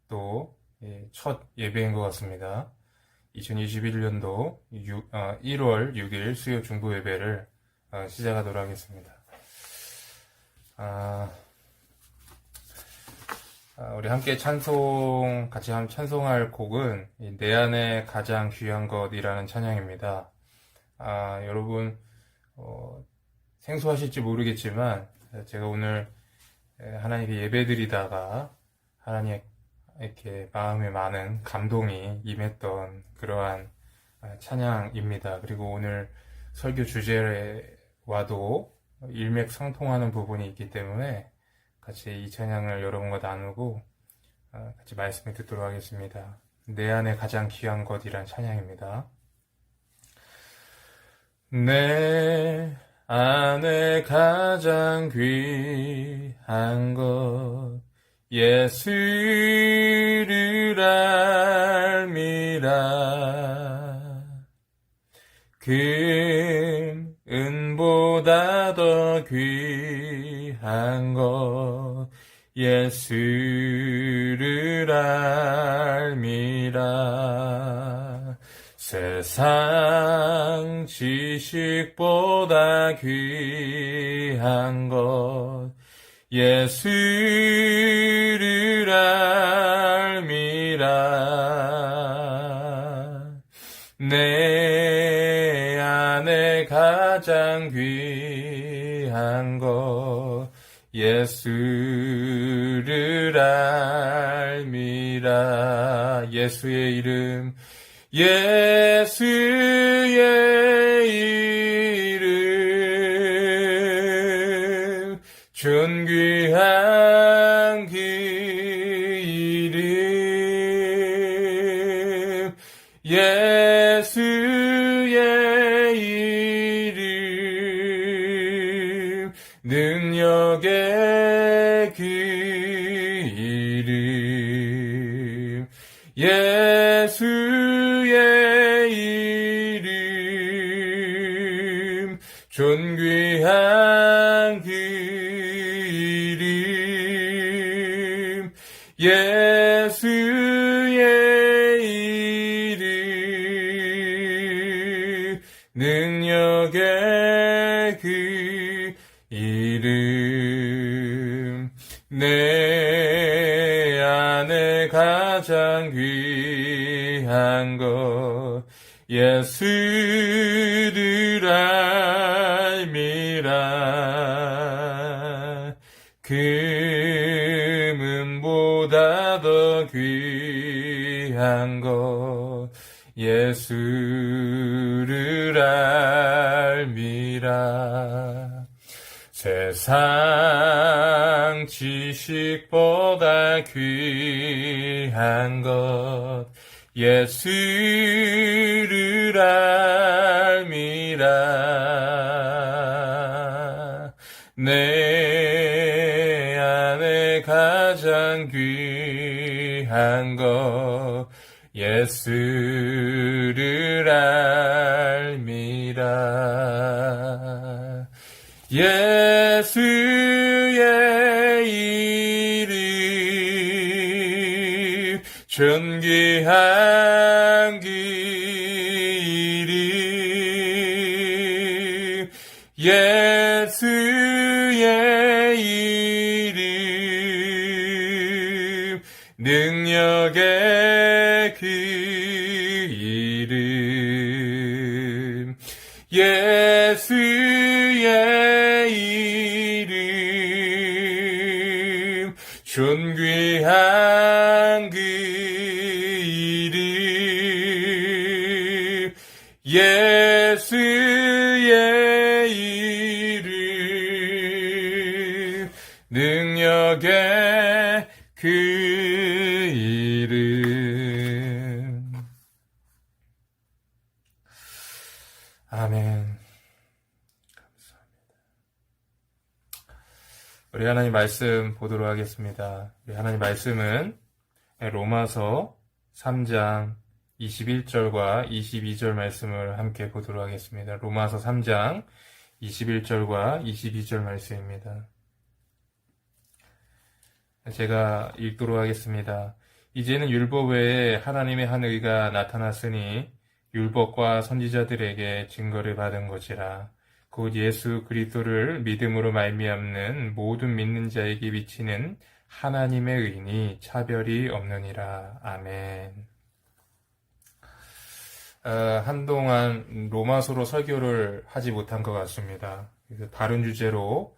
또 첫 예배인 것 같습니다. 2021년도 1월 6일 수요 중보 예배를 시작하도록 하겠습니다. 우리 함께 같이 찬송할 곡은 내 안에 가장 귀한 것이라는 찬양입니다. 여러분 생소하실지 모르겠지만 제가 오늘 하나님께 예배드리다가 하나님 이렇게 마음에 많은 감동이 임했던 그러한 찬양입니다. 그리고 오늘 설교 주제와도 일맥상통하는 부분이 있기 때문에 같이 이 찬양을 여러분과 나누고 같이 말씀을 듣도록 하겠습니다. 내 안에 가장 귀한 것이란 찬양입니다. 내 안에 가장 귀한 것 예수를 알미라. 금은보다 더 귀한 것 예수를 알미라. 세상 지식보다 귀한 것 예수를 알미라. 내 안에 가장 귀한 것 예수를 알미라. 예수의 이름 존귀한 그 이름 예수의 이름 능력의 그 이름 예수의 이름 존귀한 그 이름 예수의 이름 능력의 그 이름 내 안에 가장 귀한 것 예수를 알미라. 금은보다 더 귀한 것 예수를 알미라. 세상 지식보다 귀한 것 예수를 알미라. 내 안에 가장 귀한 것 예수를 알미라. 예수의 이름 존귀한 그 이름 예수의 이름 능력의 그 이름 예수의 이름 존귀한 그 이름 예수의 이름 능력의 그 이름. 아멘. 우리 하나님 말씀 보도록 하겠습니다. 우리 하나님 말씀은 로마서 3장 21절과 22절 말씀을 함께 보도록 하겠습니다. 로마서 3장 21절과 22절 말씀입니다. 제가 읽도록 하겠습니다. 이제는 율법 외에 하나님의 한 의가 나타났으니 율법과 선지자들에게 증거를 받은 것이라. 곧 예수 그리스도를 믿음으로 말미암는 모든 믿는 자에게 비치는 하나님의 의니 차별이 없느니라. 아멘. 한동안 로마서로 설교를 하지 못한 것 같습니다. 그래서 다른 주제로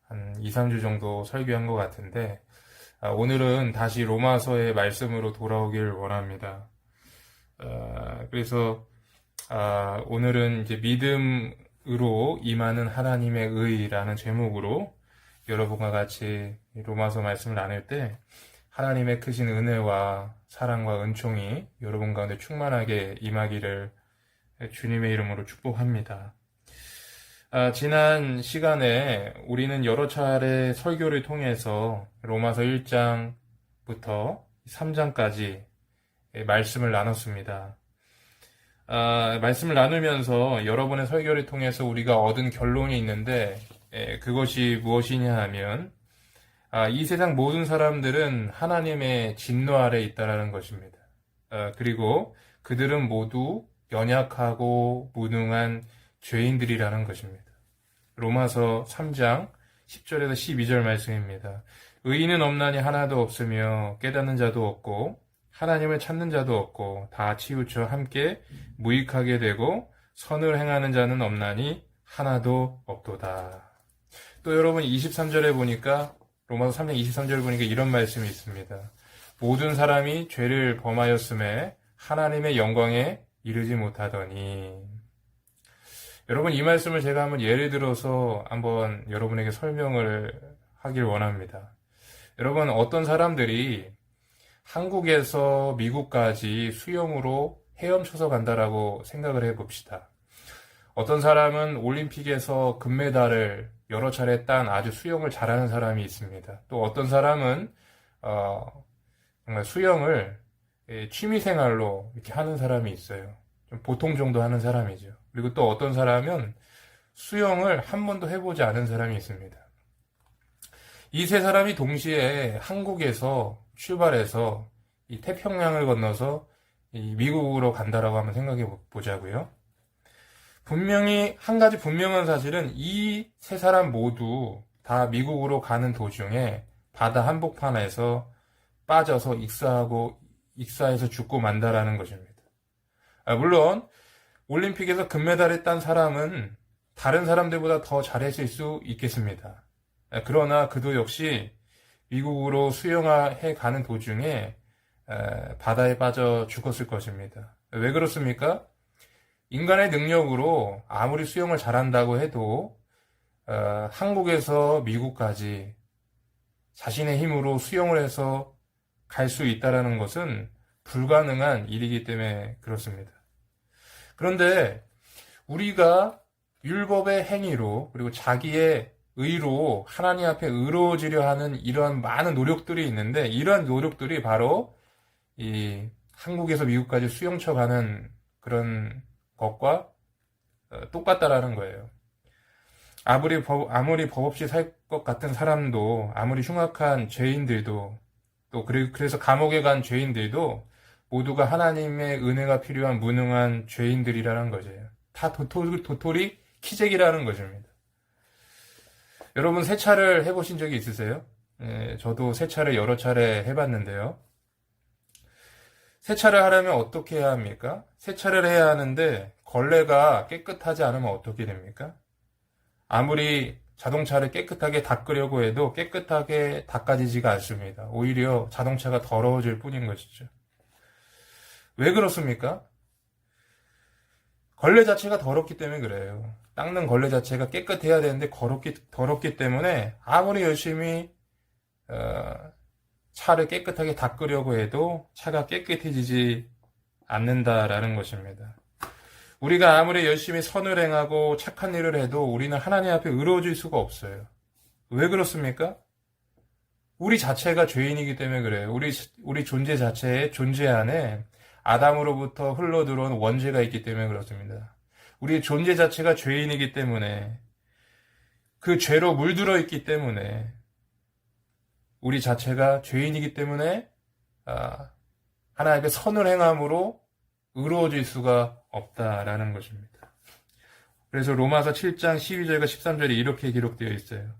한 2, 3주 정도 설교한 것 같은데, 오늘은 다시 로마서의 말씀으로 돌아오길 원합니다. 그래서 오늘은 이제 믿음으로 임하는 하나님의 의라는 제목으로 여러분과 같이 로마서 말씀을 나눌 때 하나님의 크신 은혜와 사랑과 은총이 여러분 가운데 충만하게 임하기를 주님의 이름으로 축복합니다. 지난 시간에 우리는 여러 차례 설교를 통해서 로마서 1장부터 3장까지 말씀을 나눴습니다. 말씀을 나누면서 여러분의 설교를 통해서 우리가 얻은 결론이 있는데, 그것이 무엇이냐 하면 이 세상 모든 사람들은 하나님의 진노 아래 있다라는 것입니다. 그리고 그들은 모두 연약하고 무능한 죄인들이라는 것입니다. 로마서 3장 10절에서 12절 말씀입니다. 의인은 없나니 하나도 없으며 깨닫는 자도 없고 하나님을 찾는 자도 없고 다 치우쳐 함께 무익하게 되고 선을 행하는 자는 없나니 하나도 없도다. 또 여러분 23절에 보니까 로마서 3장 23절에 보니까 이런 말씀이 있습니다. 모든 사람이 죄를 범하였음에 하나님의 영광에 이르지 못하더니. 여러분 이 말씀을 제가 한번 예를 들어서 한번 여러분에게 설명을 하길 원합니다. 여러분 어떤 사람들이 한국에서 미국까지 수영으로 헤엄쳐서 간다라고 생각을 해봅시다. 어떤 사람은 올림픽에서 금메달을 여러 차례 딴 아주 수영을 잘하는 사람이 있습니다. 또 어떤 사람은 정말 수영을 취미생활로 이렇게 하는 사람이 있어요. 좀 보통 정도 하는 사람이죠. 그리고 또 어떤 사람은 수영을 한 번도 해보지 않은 사람이 있습니다. 이 세 사람이 동시에 한국에서 출발해서 이 태평양을 건너서 이 미국으로 간다라고 한번 생각해 보자고요. 분명히 한 가지 분명한 사실은 이 세 사람 모두 다 미국으로 가는 도중에 바다 한복판에서 빠져서 익사해서 죽고 만다라는 것입니다. 물론 올림픽에서 금메달을 딴 사람은 다른 사람들보다 더 잘했을 수 있겠습니다. 그러나 그도 역시 미국으로 수영해 가는 도중에 바다에 빠져 죽었을 것입니다. 왜 그렇습니까? 인간의 능력으로 아무리 수영을 잘한다고 해도 한국에서 미국까지 자신의 힘으로 수영을 해서 갈 수 있다는 것은 불가능한 일이기 때문에 그렇습니다. 그런데 우리가 율법의 행위로 그리고 자기의 의로 하나님 앞에 의로워지려 하는 이러한 많은 노력들이 있는데 이러한 노력들이 바로 이 한국에서 미국까지 수영쳐 가는 그런 것과 똑같다라는 거예요. 아무리 법 없이 살 것 같은 사람도, 아무리 흉악한 죄인들도, 또 그래서 감옥에 간 죄인들도 모두가 하나님의 은혜가 필요한 무능한 죄인들이라는 거죠. 다 도토리 키재기라는 것입니다. 여러분 세차를 해보신 적이 있으세요? 저도 세차를 여러 차례 해봤는데요. 세차를 하려면 어떻게 해야 합니까? 세차를 해야 하는데 걸레가 깨끗하지 않으면 어떻게 됩니까? 아무리 자동차를 깨끗하게 닦으려고 해도 깨끗하게 닦아지지가 않습니다. 오히려 자동차가 더러워질 뿐인 것이죠. 왜 그렇습니까? 걸레 자체가 더럽기 때문에 그래요. 닦는 걸레 자체가 깨끗해야 되는데 더럽기 때문에 아무리 열심히 차를 깨끗하게 닦으려고 해도 차가 깨끗해지지 않는다라는 것입니다. 우리가 아무리 열심히 선을 행하고 착한 일을 해도 우리는 하나님 앞에 의로워질 수가 없어요. 왜 그렇습니까? 우리 자체가 죄인이기 때문에 그래요. 우리 존재 자체의 존재 안에 아담으로부터 흘러들어온 원죄가 있기 때문에 그렇습니다. 우리 존재 자체가 죄인이기 때문에 그 죄로 물들어 있기 때문에 우리 자체가 죄인이기 때문에 하나님께 선을 행함으로 의로워질 수가 없다라는 것입니다. 그래서 로마서 7장 12절과 13절에 이렇게 기록되어 있어요.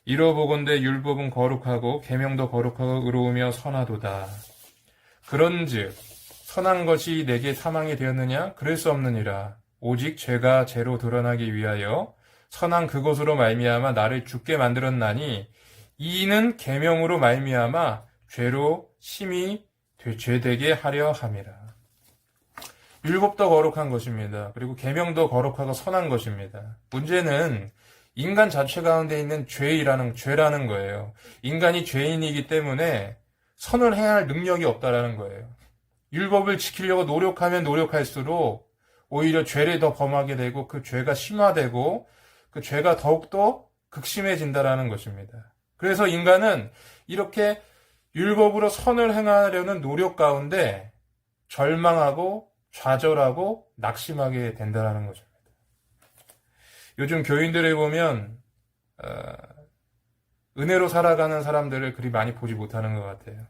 이러보건대 율법은 거룩하고 계명도 거룩하고 의로우며 선하도다. 그런즉 선한 것이 내게 사망이 되었느냐? 그럴 수 없느니라. 오직 죄가 죄로 드러나기 위하여 선한 그것으로 말미암아 나를 죽게 만들었나니 이는 계명으로 말미암아 죄로 심히 죄되게 하려 함이라. 율법도 거룩한 것입니다. 그리고 계명도 거룩하고 선한 것입니다. 문제는 인간 자체 가운데 있는 죄라는 거예요. 인간이 죄인이기 때문에 선을 행할 능력이 없다라는 거예요. 율법을 지키려고 노력하면 노력할수록 오히려 죄를 더 범하게 되고 그 죄가 심화되고 그 죄가 더욱더 극심해진다라는 것입니다. 그래서 인간은 이렇게 율법으로 선을 행하려는 노력 가운데 절망하고 좌절하고 낙심하게 된다는 것입니다. 요즘 교인들을 보면 은혜로 살아가는 사람들을 그리 많이 보지 못하는 것 같아요.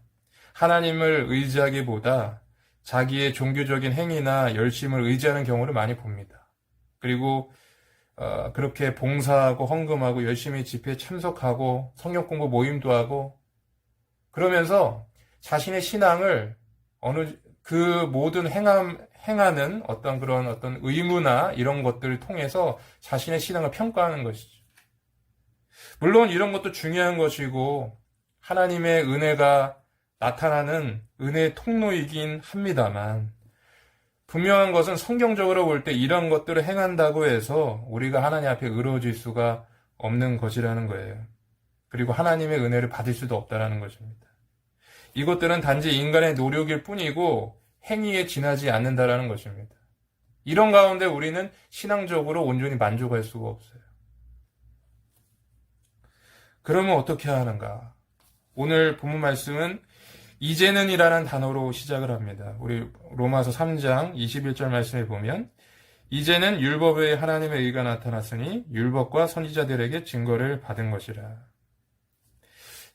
하나님을 의지하기보다 자기의 종교적인 행위나 열심을 의지하는 경우를 많이 봅니다. 그리고 그렇게 봉사하고 헌금하고 열심히 집회에 참석하고 성경 공부 모임도 하고 그러면서 자신의 신앙을 그 모든 행하는 어떤 의무나 이런 것들을 통해서 자신의 신앙을 평가하는 것이죠. 물론 이런 것도 중요한 것이고 하나님의 은혜가 나타나는 은혜의 통로이긴 합니다만 분명한 것은 성경적으로 볼 때 이런 것들을 행한다고 해서 우리가 하나님 앞에 의로워질 수가 없는 것이라는 거예요. 그리고 하나님의 은혜를 받을 수도 없다라는 것입니다. 이것들은 단지 인간의 노력일 뿐이고 행위에 지나지 않는다라는 것입니다. 이런 가운데 우리는 신앙적으로 온전히 만족할 수가 없어요. 그러면 어떻게 하는가? 오늘 본문 말씀은 이제는이라는 단어로 시작을 합니다. 우리 로마서 3장 21절 말씀에 보면 이제는 율법 외에 하나님의 의가 나타났으니 율법과 선지자들에게 증거를 받은 것이라.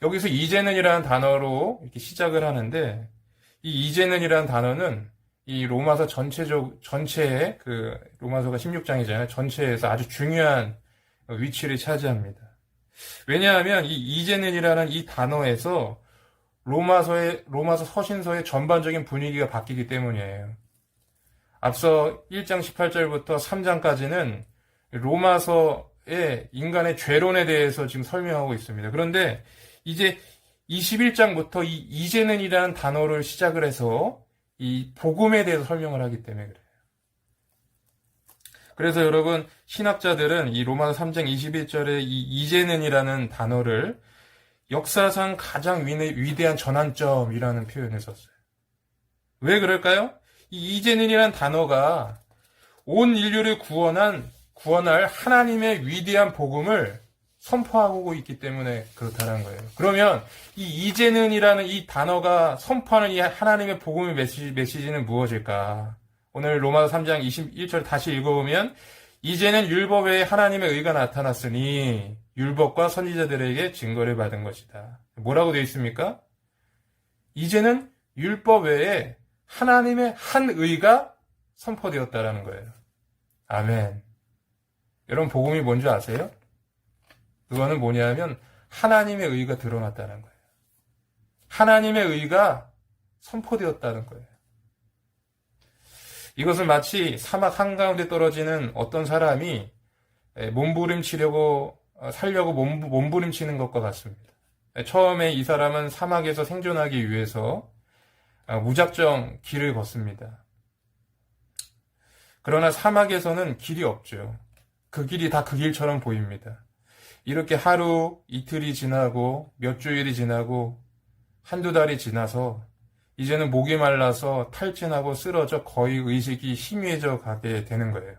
여기서 이제는이라는 단어로 이렇게 시작을 하는데 이 이제는이라는 단어는 이 로마서 전체의 로마서가 16장이잖아요. 전체에서 아주 중요한 위치를 차지합니다. 왜냐하면 이 이제는이라는 이 단어에서 로마서 서신서의 전반적인 분위기가 바뀌기 때문이에요. 앞서 1장 18절부터 3장까지는 로마서의 인간의 죄론에 대해서 지금 설명하고 있습니다. 그런데 이제 21장부터 이 이제는이라는 단어를 시작을 해서 이 복음에 대해서 설명을 하기 때문에 그래요. 그래서 여러분 신학자들은 이 로마서 3장 21절에 이 이제는이라는 단어를 역사상 가장 위대한 전환점이라는 표현을 썼어요. 왜 그럴까요? 이 이제는이라는 단어가 온 인류를 구원할 하나님의 위대한 복음을 선포하고 있기 때문에 그렇다는 거예요. 그러면 이 이제는이라는 이 단어가 선포하는 이 하나님의 복음의 메시지는 무엇일까? 오늘 로마서 3장 21절 다시 읽어보면 이제는 율법 외에 하나님의 의가 나타났으니 율법과 선지자들에게 증거를 받은 것이다. 뭐라고 되어 있습니까? 이제는 율법 외에 하나님의 한 의가 선포되었다라는 거예요. 아멘. 여러분 복음이 뭔지 아세요? 그거는 뭐냐면 하나님의 의가 드러났다는 거예요. 하나님의 의가 선포되었다는 거예요. 이것은 마치 사막 한가운데 떨어지는 어떤 사람이 살려고 몸부림치는 것과 같습니다. 처음에 이 사람은 사막에서 생존하기 위해서 무작정 길을 걷습니다. 그러나 사막에서는 길이 없죠. 그 길이 다 그 길처럼 보입니다. 이렇게 하루, 이틀이 지나고 몇 주일이 지나고 한두 달이 지나서 이제는 목이 말라서 탈진하고 쓰러져 거의 의식이 희미해져 가게 되는 거예요.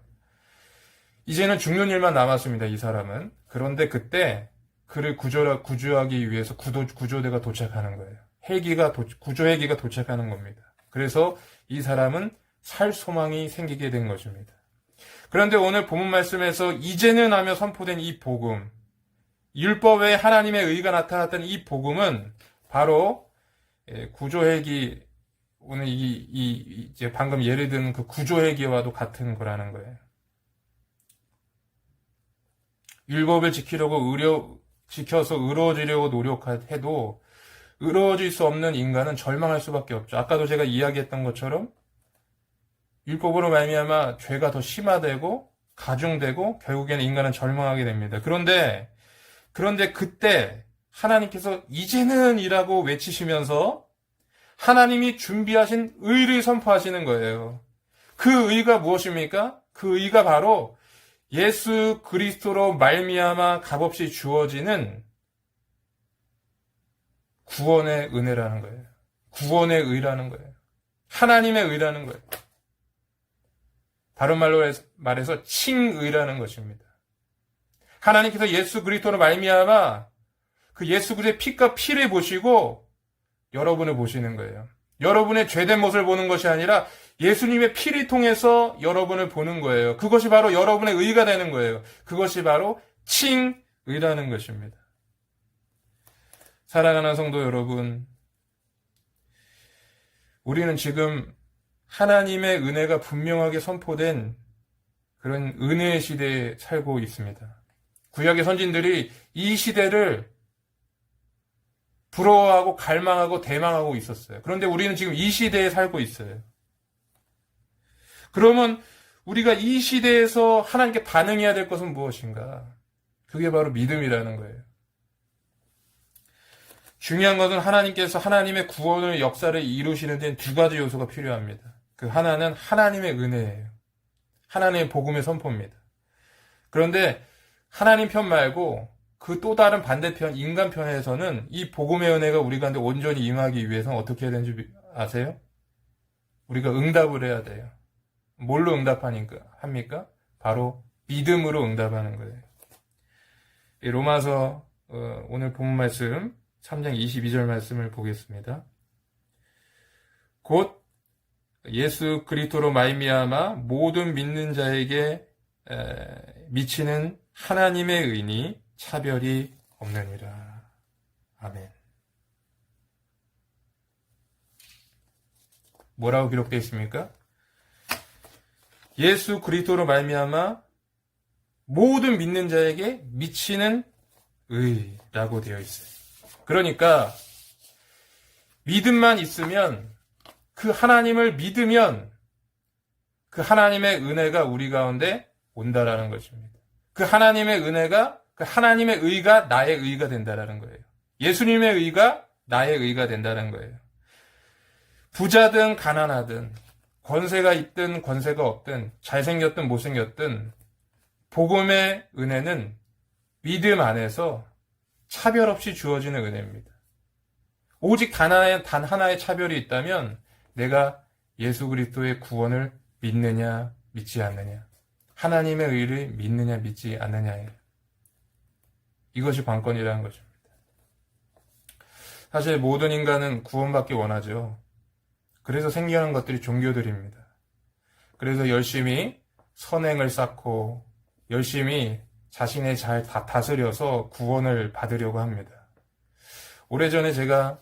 이제는 죽는 일만 남았습니다, 이 사람은. 그런데 그때 그를 구조하기 위해서 구조대가 도착하는 거예요. 구조 헬기가 도착하는 겁니다. 그래서 이 사람은 살 소망이 생기게 된 것입니다. 그런데 오늘 본문 말씀에서 이제는 하며 선포된 이 복음, 율법에 하나님의 의가 나타났던 이 복음은 바로 구조 헬기 오늘 이제 방금 예를 든 그 구조회개와도 같은 거라는 거예요. 율법을 지켜서 의로워지려고 노력해도 의로워질 수 없는 인간은 절망할 수밖에 없죠. 아까도 제가 이야기했던 것처럼 율법으로 말미암아 죄가 더 심화되고 가중되고 결국에는 인간은 절망하게 됩니다. 그런데 그때 하나님께서 이제는이라고 외치시면서 하나님이 준비하신 의를 선포하시는 거예요. 그 의가 무엇입니까? 그 의가 바로 예수 그리스도로 말미암아 값없이 주어지는 구원의 은혜라는 거예요. 구원의 의라는 거예요. 하나님의 의라는 거예요. 다른 말로 말해서 칭의라는 것입니다. 하나님께서 예수 그리스도로 말미암아 그 예수 그리스도의 피가 피를 보시고 여러분을 보시는 거예요. 여러분의 죄된 모습을 보는 것이 아니라 예수님의 피를 통해서 여러분을 보는 거예요. 그것이 바로 여러분의 의가 되는 거예요. 그것이 바로 칭의라는 것입니다. 사랑하는 성도 여러분, 우리는 지금 하나님의 은혜가 분명하게 선포된 그런 은혜의 시대에 살고 있습니다. 구약의 선진들이 이 시대를 부러워하고 갈망하고 대망하고 있었어요. 그런데 우리는 지금 이 시대에 살고 있어요. 그러면 우리가 이 시대에서 하나님께 반응해야 될 것은 무엇인가? 그게 바로 믿음이라는 거예요. 중요한 것은 하나님께서 하나님의 구원의 역사를 이루시는 데는 두 가지 요소가 필요합니다. 그 하나는 하나님의 은혜예요. 하나님의 복음의 선포입니다. 그런데 하나님 편 말고 그 또 다른 반대편 인간 편에서는 이 복음의 은혜가 우리 가운데 온전히 임하기 위해서는 어떻게 해야 되는지 아세요? 우리가 응답을 해야 돼요. 뭘로 합니까? 바로 믿음으로 응답하는 거예요. 로마서 오늘 본 말씀 3장 22절 말씀을 보겠습니다. 곧 예수 그리스도로 말미암아 모든 믿는 자에게 미치는 하나님의 의니 차별이 없느니라. 아멘. 뭐라고 기록되어 있습니까? 예수 그리스도로 말미암아 모든 믿는 자에게 미치는 의라고 되어 있어요. 그러니까 믿음만 있으면, 그 하나님을 믿으면 그 하나님의 은혜가 우리 가운데 온다라는 것입니다. 그 하나님의 은혜가, 그 하나님의 의가 나의 의가 된다라는 거예요. 예수님의 의가 나의 의가 된다는 거예요. 부자든 가난하든, 권세가 있든 권세가 없든, 잘생겼든 못생겼든, 복음의 은혜는 믿음 안에서 차별 없이 주어지는 은혜입니다. 오직 단 하나의 차별이 있다면 내가 예수 그리스도의 구원을 믿느냐 믿지 않느냐, 하나님의 의를 믿느냐 믿지 않느냐예요. 이것이 관건이라는 것입니다. 사실 모든 인간은 구원받기 원하죠. 그래서 생겨난 것들이 종교들입니다. 그래서 열심히 선행을 쌓고 열심히 자신의 잘 다스려서 구원을 받으려고 합니다. 오래전에 제가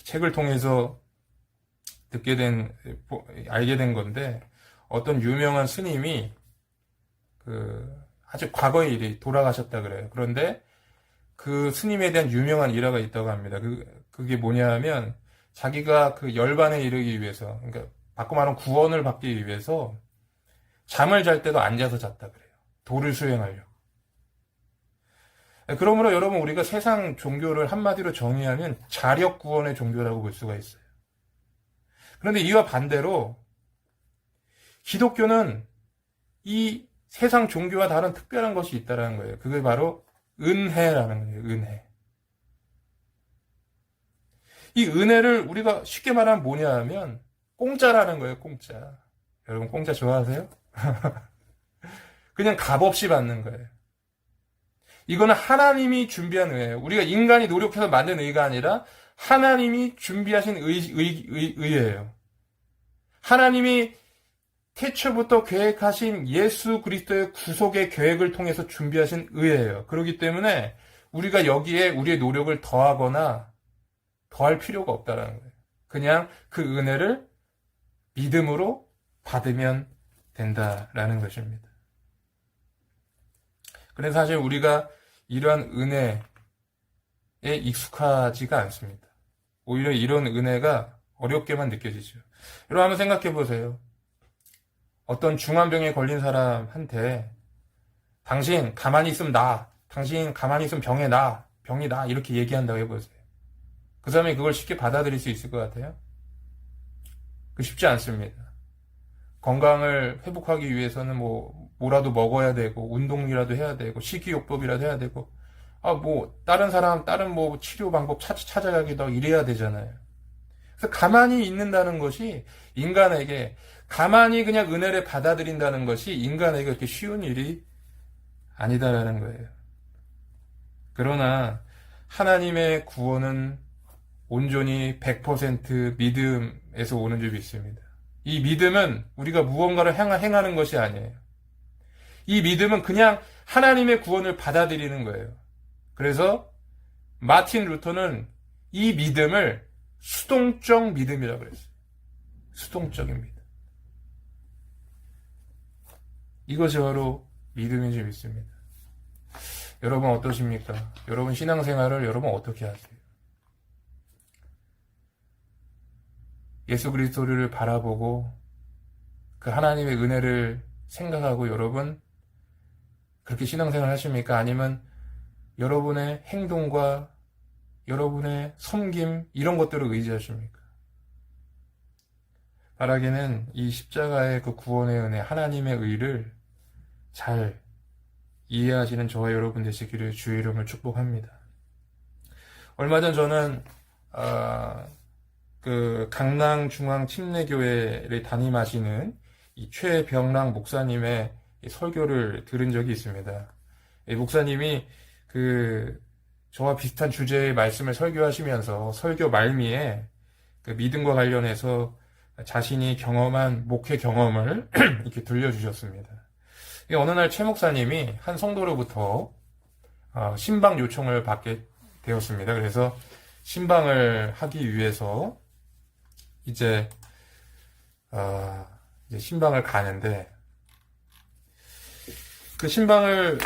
책을 통해서 알게 된 건데, 어떤 유명한 스님이 아주 과거의 일이 돌아가셨다 그래요. 그런데 그 스님에 대한 유명한 일화가 있다고 합니다. 그게 뭐냐 하면, 자기가 그 열반에 이르기 위해서, 그러니까 바꿔 말하면 구원을 받기 위해서 잠을 잘 때도 앉아서 잤다 그래요. 도를 수행하려고. 그러므로 여러분, 우리가 세상 종교를 한마디로 정의하면 자력 구원의 종교라고 볼 수가 있어요. 그런데 이와 반대로 기독교는 이 세상 종교와 다른 특별한 것이 있다는 거예요. 그게 바로 은혜라는 거예요. 은혜. 이 은혜를 우리가 쉽게 말하면 뭐냐 하면 공짜라는 거예요. 공짜. 여러분 공짜 좋아하세요? 그냥 값없이 받는 거예요. 이거는 하나님이 준비한 의예요. 우리가 인간이 노력해서 만든 의가 아니라 하나님이 준비하신 의예요. 하나님이 태초부터 계획하신 예수 그리스도의 구속의 계획을 통해서 준비하신 의예요. 그렇기 때문에 우리가 여기에 우리의 노력을 더하거나 더할 필요가 없다는 거예요. 그냥 그 은혜를 믿음으로 받으면 된다라는 것입니다. 그래서 사실 우리가 이러한 은혜에 익숙하지가 않습니다. 오히려 이런 은혜가 어렵게만 느껴지죠. 여러분 한번 생각해 보세요. 어떤 중환병에 걸린 사람한테 당신 가만히 있으면 나, 당신 가만히 있으면 병이 나 이렇게 얘기한다고 해보세요. 그 사람이 그걸 쉽게 받아들일 수 있을 것 같아요? 그 쉽지 않습니다. 건강을 회복하기 위해서는 뭐라도 먹어야 되고, 운동이라도 해야 되고, 식이요법이라도 해야 되고, 다른 사람, 다른 치료 방법 찾아가기도 하고 이래야 되잖아요. 그래서 가만히 있는다는 것이 인간에게, 가만히 그냥 은혜를 받아들인다는 것이 인간에게 그렇게 쉬운 일이 아니다라는 거예요. 그러나 하나님의 구원은 온전히 100% 믿음에서 오는 줄 믿습니다. 이 믿음은 우리가 무언가를 행하는 것이 아니에요. 이 믿음은 그냥 하나님의 구원을 받아들이는 거예요. 그래서 마틴 루터는 이 믿음을 수동적 믿음이라고 그랬어요. 수동적인 믿음. 이것이 바로 믿음인 줄 믿습니다. 여러분 어떠십니까? 여러분 신앙생활을 여러분 어떻게 하세요? 예수 그리스도를 바라보고 그 하나님의 은혜를 생각하고 여러분 그렇게 신앙생활 하십니까? 아니면 여러분의 행동과 여러분의 섬김 이런 것들을 의지하십니까? 바라기는 이 십자가의 그 구원의 은혜, 하나님의 의를 잘 이해하시는 저와 여러분 되시기를 주의 이름을 축복합니다. 얼마 전 저는 그 강남중앙침례교회를 담임하시는 이 최병랑 목사님의 설교를 들은 적이 있습니다. 이 목사님이 저와 비슷한 주제의 말씀을 설교하시면서 설교 말미에 그 믿음과 관련해서 자신이 경험한 목회 경험을 이렇게 들려주셨습니다. 어느 날 최 목사님이 한 성도로부터 신방 요청을 받게 되었습니다. 그래서 신방을 하기 위해서 이제 신방을 가는데 그 신방을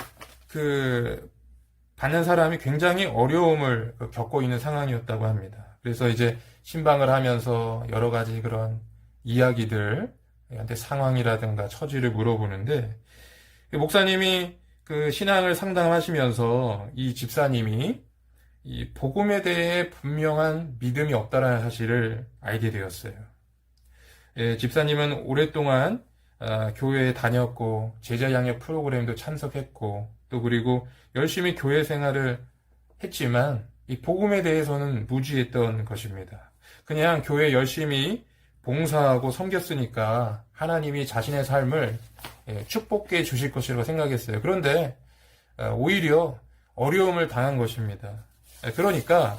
받는 사람이 굉장히 어려움을 겪고 있는 상황이었다고 합니다. 그래서 이제 신방을 하면서 여러 가지 그런 이야기들, 상황이라든가 처지를 물어보는데 목사님이 그 신앙을 상담하시면서 이 집사님이 이 복음에 대해 분명한 믿음이 없다라는 사실을 알게 되었어요. 집사님은 오랫동안 교회에 다녔고 제자 양육 프로그램도 참석했고 또 그리고 열심히 교회 생활을 했지만 이 복음에 대해서는 무지했던 것입니다. 그냥 교회 열심히 봉사하고 섬겼으니까 하나님이 자신의 삶을 축복해 주실 것이라고 생각했어요. 그런데 오히려 어려움을 당한 것입니다. 그러니까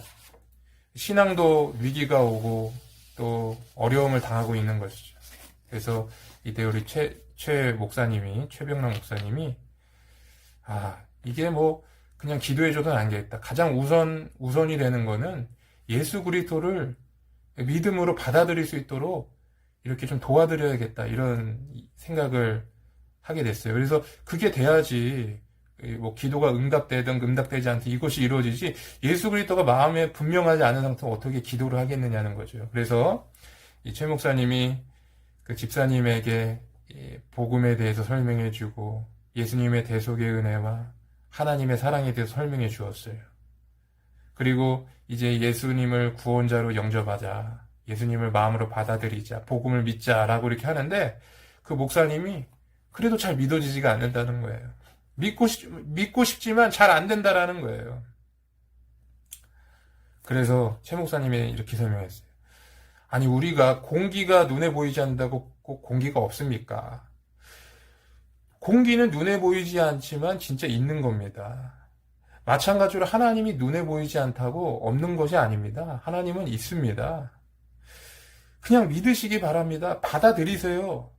신앙도 위기가 오고 또 어려움을 당하고 있는 것이죠. 그래서 이때 우리 최 목사님이, 최병랑 목사님이 이게 그냥 기도해줘도 안 되겠다. 가장 우선이 되는 거는 예수 그리스도를 믿음으로 받아들일 수 있도록 이렇게 좀 도와드려야겠다. 이런 생각을 하게 됐어요. 그래서 그게 돼야지 기도가 응답되든 응답되지 않든 이것이 이루어지지 예수 그리스도가 마음에 분명하지 않은 상태로 어떻게 기도를 하겠느냐는 거죠. 그래서 이 최 목사님이 그 집사님에게 복음에 대해서 설명해주고 예수님의 대속의 은혜와 하나님의 사랑에 대해서 설명해 주었어요. 그리고 이제 예수님을 구원자로 영접하자, 예수님을 마음으로 받아들이자, 복음을 믿자라고 이렇게 하는데 그 목사님이 그래도 잘 믿어지지가 않는다는 거예요. 믿고 싶지만 잘 안 된다라는 거예요. 그래서 최 목사님이 이렇게 설명했어요. 아니 우리가 공기가 눈에 보이지 않는다고 꼭 공기가 없습니까? 공기는 눈에 보이지 않지만 진짜 있는 겁니다. 마찬가지로 하나님이 눈에 보이지 않다고 없는 것이 아닙니다. 하나님은 있습니다. 그냥 믿으시기 바랍니다. 받아들이세요.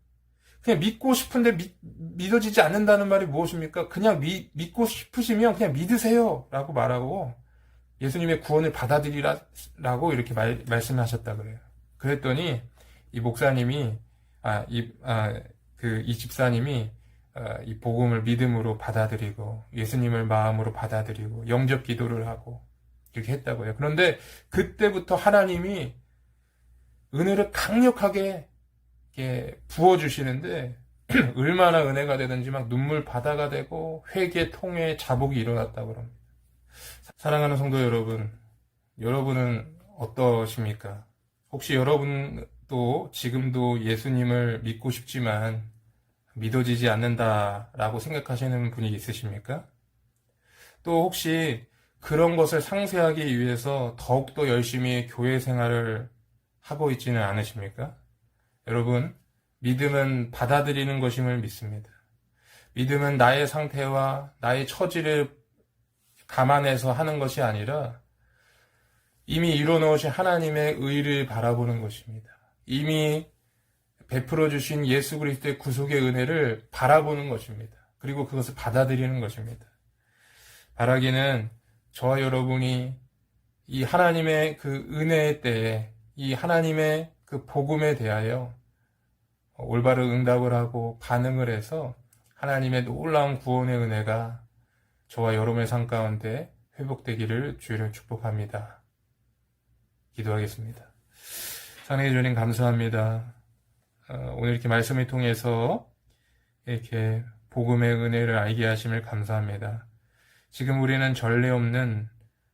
그냥 믿고 싶은데 믿어지지 않는다는 말이 무엇입니까? 그냥 믿고 싶으시면 그냥 믿으세요 라고 말하고 예수님의 구원을 받아들이라고 이렇게 말씀하셨다 그래요. 그랬더니 이 목사님이 이 집사님이 이 복음을 믿음으로 받아들이고 예수님을 마음으로 받아들이고 영접 기도를 하고 이렇게 했다고요. 그런데 그때부터 하나님이 은혜를 강력하게 이렇게 부어주시는데 얼마나 은혜가 되든지 막 눈물 바다가 되고 회개 통해 자복이 일어났다고 합니다. 사랑하는 성도 여러분, 여러분은 어떠십니까? 혹시 여러분도 지금도 예수님을 믿고 싶지만 믿어지지 않는다라고 생각하시는 분이 있으십니까? 또 혹시 그런 것을 상쇄하기 위해서 더욱더 열심히 교회 생활을 하고 있지는 않으십니까? 여러분, 믿음은 받아들이는 것임을 믿습니다. 믿음은 나의 상태와 나의 처지를 감안해서 하는 것이 아니라 이미 이뤄놓으신 하나님의 의를 바라보는 것입니다. 이미 베풀어 주신 예수 그리스도의 구속의 은혜를 바라보는 것입니다. 그리고 그것을 받아들이는 것입니다. 바라기는 저와 여러분이 이 하나님의 그 은혜의 때에 이 하나님의 그 복음에 대하여 올바른 응답을 하고 반응을 해서 하나님의 놀라운 구원의 은혜가 저와 여러분의 삶 가운데 회복되기를 주의를 축복합니다. 기도하겠습니다. 사랑해 주님 감사합니다. 오늘 이렇게 말씀을 통해서 이렇게 복음의 은혜를 알게 하심을 감사합니다. 지금 우리는 전례 없는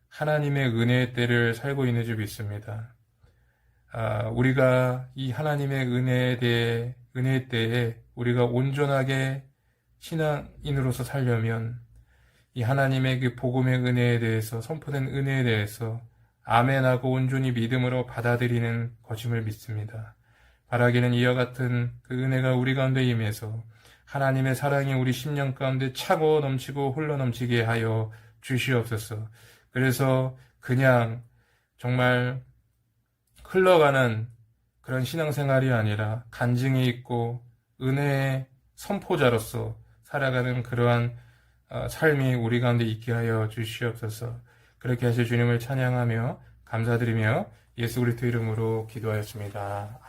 하나님의 은혜의 때를 살고 있는 줄 믿습니다. 우리가 이 하나님의 은혜의 때에 우리가 온전하게 신앙인으로서 살려면 이 하나님의 그 복음의 은혜에 대해서 선포된 은혜에 대해서 아멘하고 온전히 믿음으로 받아들이는 것임을 믿습니다. 바라기는 이와 같은 그 은혜가 우리 가운데 임해서 하나님의 사랑이 우리 심령 가운데 차고 넘치고 흘러 넘치게 하여 주시옵소서. 그래서 그냥 정말 흘러가는 그런 신앙생활이 아니라 간증이 있고 은혜의 선포자로서 살아가는 그러한 삶이 우리 가운데 있게 하여 주시옵소서. 그렇게 하실 주님을 찬양하며 감사드리며 예수 그리스도 이름으로 기도하였습니다.